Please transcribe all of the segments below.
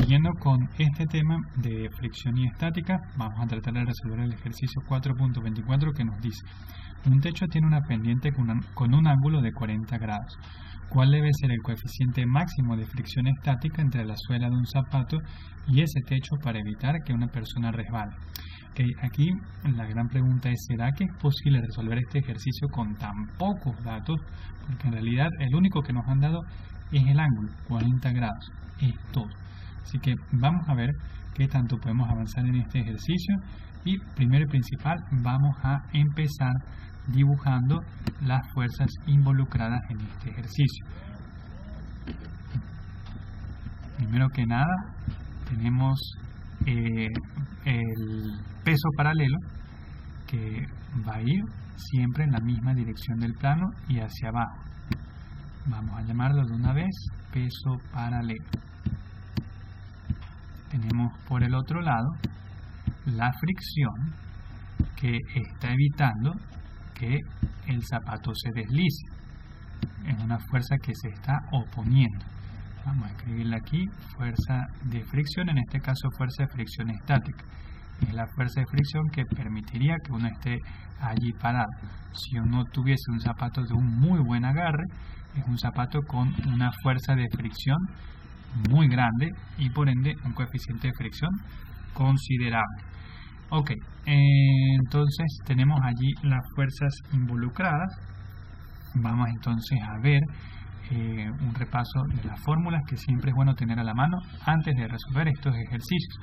Siguiendo con este tema de fricción y estática, vamos a tratar de resolver el ejercicio 4.24 que nos dice: un techo tiene una pendiente con un ángulo de 40 grados. ¿Cuál debe ser el coeficiente máximo de fricción estática entre la suela de un zapato y ese techo para evitar que una persona resbale? Aquí la gran pregunta es: ¿será que es posible resolver este ejercicio con tan pocos datos? Porque en realidad el único que nos han dado es el ángulo, 40 grados, es todo. Así que vamos a ver qué tanto podemos avanzar en este ejercicio. Y primero y principal, vamos a empezar dibujando las fuerzas involucradas en este ejercicio. Primero que nada, tenemos el peso paralelo, que va a ir siempre en la misma dirección del plano y hacia abajo. Vamos a llamarlo de una vez peso paralelo. Tenemos por el otro lado la fricción, que está evitando que el zapato se deslice. Es una fuerza que se está oponiendo. Vamos a escribirla aquí: fuerza de fricción, en este caso fuerza de fricción estática. Es la fuerza de fricción que permitiría que uno esté allí parado. Si uno tuviese un zapato de un muy buen agarre, es un zapato con una fuerza de fricción muy grande y por ende un coeficiente de fricción considerable. Ok, entonces tenemos allí las fuerzas involucradas. Vamos entonces a ver un repaso de las fórmulas que siempre es bueno tener a la mano antes de resolver estos ejercicios.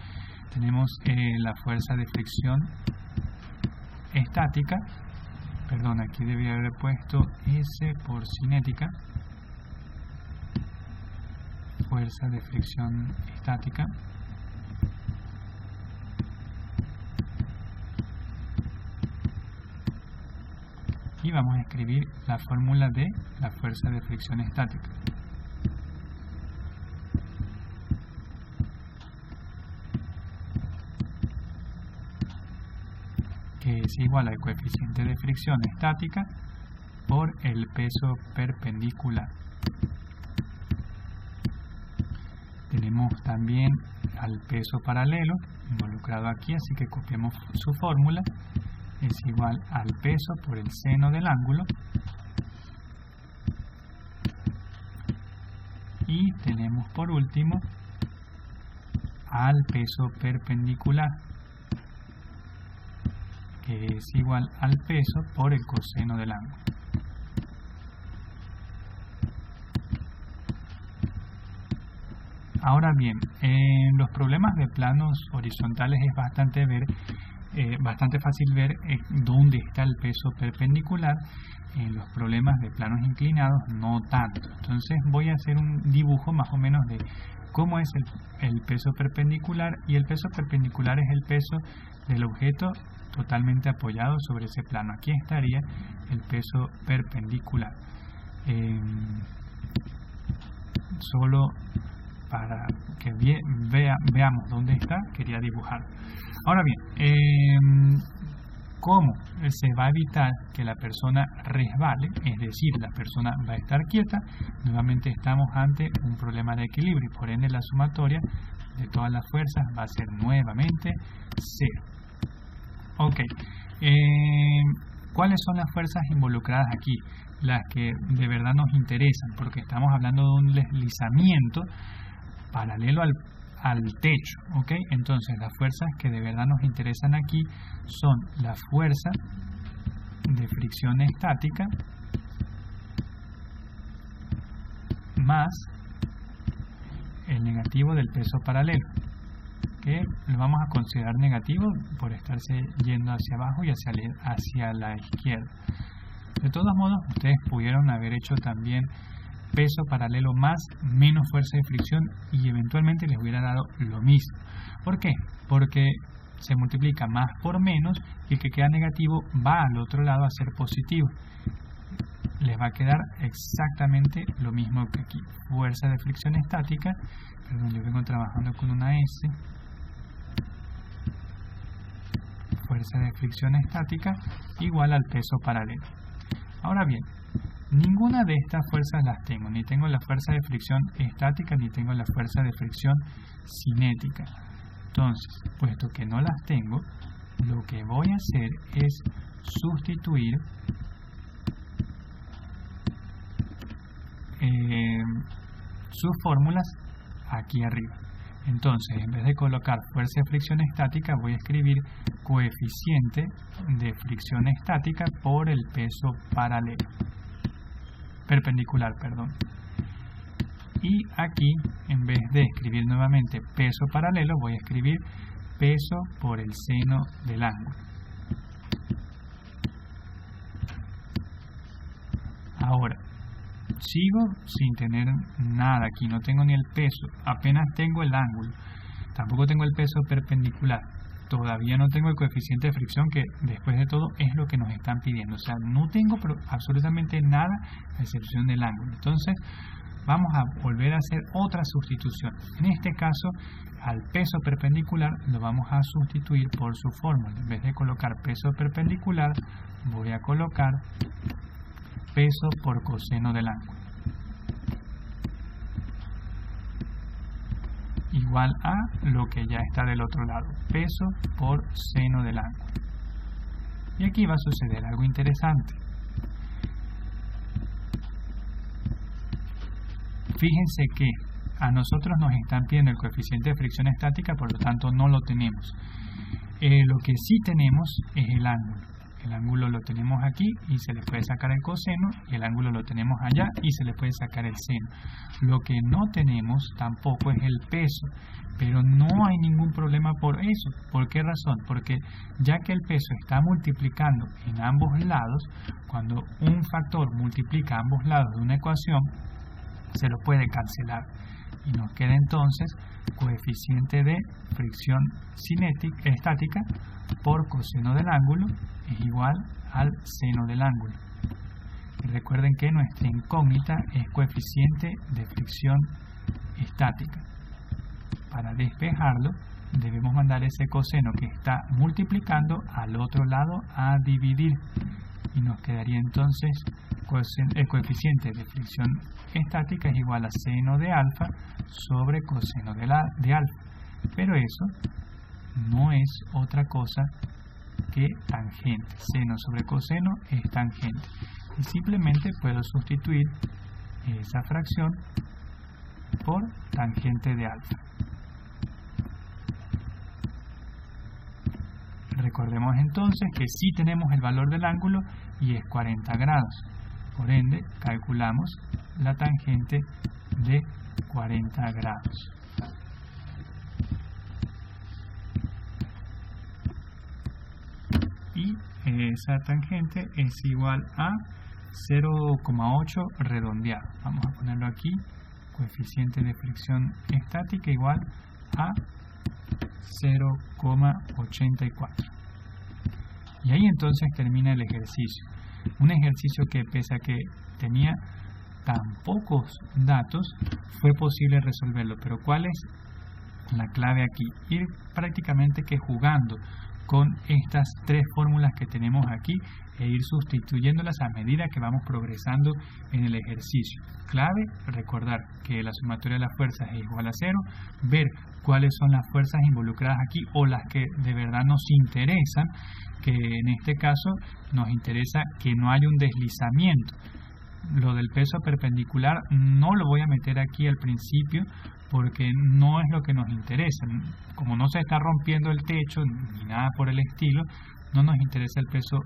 Tenemos la fuerza de fricción estática, perdón, aquí debía haber puesto S por cinética. Fuerza de fricción estática y vamos a escribir la fórmula de la fuerza de fricción estática. Que es igual al coeficiente de fricción estática por el peso perpendicular. Tenemos también al peso paralelo involucrado aquí, así que copiamos su fórmula. Es igual al peso por el seno del ángulo. Y tenemos por último al peso perpendicular, que es igual al peso por el coseno del ángulo. Ahora bien, en los problemas de planos horizontales es bastante fácil ver dónde está el peso perpendicular. En los problemas de planos inclinados no tanto. Entonces voy a hacer un dibujo más o menos de cómo es el peso perpendicular, y el peso perpendicular es el peso del objeto totalmente apoyado sobre ese plano. Aquí estaría el peso perpendicular. Solo para que veamos dónde está, quería dibujar. Ahora bien, ¿cómo se va a evitar que la persona resbale? Es decir, la persona va a estar quieta. Nuevamente estamos ante un problema de equilibrio y por ende la sumatoria de todas las fuerzas va a ser nuevamente 0. Ok, ¿cuáles son las fuerzas involucradas aquí? Las que de verdad nos interesan, porque estamos hablando de un deslizamiento paralelo al techo, ¿ok? Entonces las fuerzas que de verdad nos interesan aquí son la fuerza de fricción estática más el negativo del peso paralelo, que lo vamos a considerar negativo por estarse yendo hacia abajo y hacia la izquierda. De todos modos, ustedes pudieron haber hecho también peso paralelo más menos fuerza de fricción y eventualmente les hubiera dado lo mismo. ¿Por qué? Porque se multiplica más por menos y el que queda negativo va al otro lado a ser positivo. Les va a quedar exactamente lo mismo que aquí. Fuerza de fricción estática, perdón, yo vengo trabajando con una S. Fuerza de fricción estática igual al peso paralelo. Ahora bien, Ninguna de estas fuerzas las tengo, ni tengo la fuerza de fricción estática, ni tengo la fuerza de fricción cinética. Entonces, puesto que no las tengo, lo que voy a hacer es sustituir sus fórmulas aquí arriba. Entonces, en vez de colocar fuerza de fricción estática, voy a escribir coeficiente de fricción estática por el peso perpendicular. Y aquí, en vez de escribir nuevamente peso paralelo, voy a escribir peso por el seno del ángulo. Ahora, sigo sin tener nada aquí, no tengo ni el peso, apenas tengo el ángulo, tampoco tengo el peso perpendicular, todavía no tengo el coeficiente de fricción, que después de todo es lo que nos están pidiendo. O sea, no tengo absolutamente nada a excepción del ángulo. Entonces vamos a volver a hacer otra sustitución. En este caso, al peso perpendicular lo vamos a sustituir por su fórmula. En vez de colocar peso perpendicular, voy a colocar peso por coseno del ángulo, igual a lo que ya está del otro lado, peso por seno del ángulo. Y aquí va a suceder algo interesante. Fíjense que a nosotros nos están pidiendo el coeficiente de fricción estática, por lo tanto no lo tenemos. Lo que sí tenemos es el ángulo. El ángulo lo tenemos aquí y se le puede sacar el coseno, y el ángulo lo tenemos allá y se le puede sacar el seno. Lo que no tenemos tampoco es el peso, pero no hay ningún problema por eso. ¿Por qué razón? Porque ya que el peso está multiplicando en ambos lados, cuando un factor multiplica ambos lados de una ecuación, se lo puede cancelar. Y nos queda entonces coeficiente de fricción estática por coseno del ángulo es igual al seno del ángulo. Y recuerden que nuestra incógnita es coeficiente de fricción estática. Para despejarlo, debemos mandar ese coseno que está multiplicando al otro lado a dividir. Y nos quedaría entonces el coeficiente de fricción estática es igual a seno de alfa sobre coseno de alfa. Pero eso no es otra cosa que tangente. Seno sobre coseno es tangente. Y simplemente puedo sustituir esa fracción por tangente de alfa. Recordemos entonces que sí tenemos el valor del ángulo y es 40 grados. Por ende, calculamos la tangente de 40 grados. Y esa tangente es igual a 0,8 redondeado. Vamos a ponerlo aquí. Coeficiente de fricción estática igual a 0,84. Y ahí entonces termina el ejercicio. Un ejercicio que, pese a que tenía tan pocos datos, fue posible resolverlo. Pero ¿cuál es la clave aquí? Ir prácticamente que jugando con estas tres fórmulas que tenemos aquí e ir sustituyéndolas a medida que vamos progresando en el ejercicio. Clave, recordar que la sumatoria de las fuerzas es igual a 0, ver cuáles son las fuerzas involucradas aquí o las que de verdad nos interesan, que en este caso nos interesa que no haya un deslizamiento. Lo del peso perpendicular no lo voy a meter aquí al principio porque no es lo que nos interesa. Como no se está rompiendo el techo ni nada por el estilo, no nos interesa el peso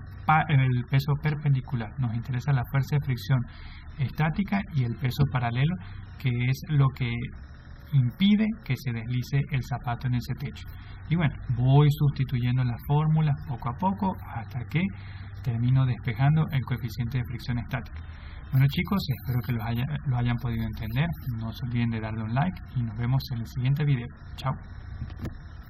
perpendicular, nos interesa la fuerza de fricción estática y el peso paralelo, que es lo que impide que se deslice el zapato en ese techo. Y bueno, voy sustituyendo las fórmulas poco a poco hasta que termino despejando el coeficiente de fricción estática. Bueno chicos, espero que lo hayan podido entender. No se olviden de darle un like y nos vemos en el siguiente video. Chao.